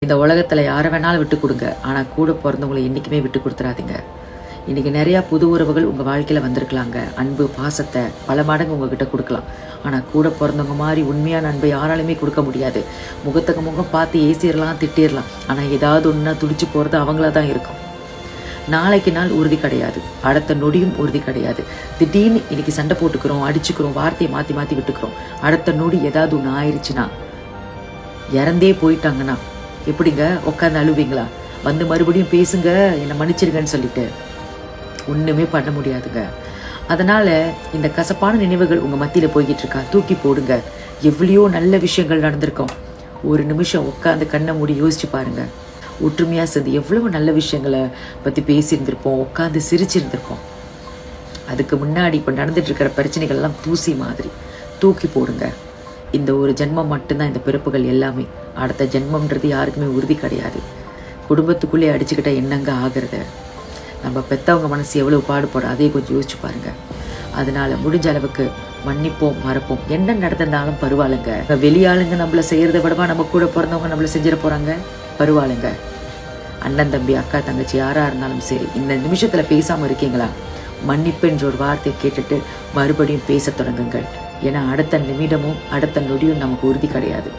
இந்த உலகத்தில் யாரை வேணாலும் விட்டு கொடுங்க, ஆனால் கூட பிறந்தவங்களை என்றைக்குமே விட்டு கொடுத்துறாதீங்க. இன்றைக்கி நிறையா புது உறவுகள் உங்கள் வாழ்க்கையில் வந்திருக்கலாங்க. அன்பு பாசத்தை பல மடங்கு உங்ககிட்ட கொடுக்கலாம். ஆனால் கூட பிறந்தவங்க மாதிரி உண்மையான அன்பை யாராலுமே கொடுக்க முடியாது. முகத்துக்கு முகம் பார்த்து ஏசிடலாம், திட்டிடலாம். ஆனால் ஏதாவது ஒன்றா துடிச்சு போகிறது அவங்கள தான் இருக்கும். நாளைக்கு நாள் உறுதி கிடையாது, அடுத்த நொடியும் உறுதி கிடையாது. திடீர்னு இன்னைக்கு சண்டை போட்டுக்கிறோம், அடிச்சுக்கிறோம், வார்த்தையை மாற்றி மாற்றி விட்டுக்கிறோம். அடுத்த நொடி ஏதாவது ஒன்று ஆயிடுச்சுன்னா, இறந்தே போயிட்டாங்கன்னா எப்படிங்க உட்காந்து அழுவீங்களா? வந்து மறுபடியும் பேசுங்க, என்னை மன்னிச்சிருங்கன்னு சொல்லிட்டு ஒன்றுமே பண்ண முடியாதுங்க. அதனால் இந்த கசப்பான நினைவுகள் உங்கள் மத்தியில் போய்கிட்டு இருக்கா, தூக்கி போடுங்க. எவ்வளையோ நல்ல விஷயங்கள் நடந்திருக்கோம். ஒரு நிமிஷம் உட்காந்து கண்ணை மூடி யோசிச்சு பாருங்க. ஒற்றுமையாக சேர்ந்து எவ்வளவு நல்ல விஷயங்களை பற்றி பேசியிருந்திருப்போம், உட்காந்து சிரிச்சிருந்திருப்போம். அதுக்கு முன்னாடி இப்போ நடந்துட்டு இருக்கிற பிரச்சனைகள்லாம் தூசி மாதிரி தூக்கி போடுங்க. இந்த ஒரு ஜென்மம் மட்டும்தான் இந்த பிறப்புகள் எல்லாமே. அடுத்த ஜென்மம்ன்றது யாருக்குமே உறுதி கிடையாது. குடும்பத்துக்குள்ளே அடிச்சுக்கிட்ட என்னங்க ஆகிறது? நம்ம பெற்றவங்க மனசு எவ்வளோ பாடுபடும், அதையே கொஞ்சம் யோசிச்சு பாருங்க. அதனால முடிஞ்ச அளவுக்கு மன்னிப்போம், மறப்போம். என்ன நடந்திருந்தாலும் பரவாயில்லைங்க. வெளியாளுங்க நம்மளை செய்கிறத விடவா நம்ம கூட பிறந்தவங்க நம்மளை செஞ்சிட போகிறாங்க? பரவாயில்லைங்க. அண்ணன் தம்பி அக்கா தங்கச்சி யாராக இருந்தாலும் சரி, இந்த நிமிஷத்தில் பேசாமல் இருக்கீங்களா? மன்னிப்புன்ற ஒரு வார்த்தையை கேட்டுட்டு மறுபடியும் பேச தொடங்குங்கள். ஏன்னா அடுத்த நிமிடமும் அடுத்த நொடியும் நமக்கு உறுதி கிடையாது.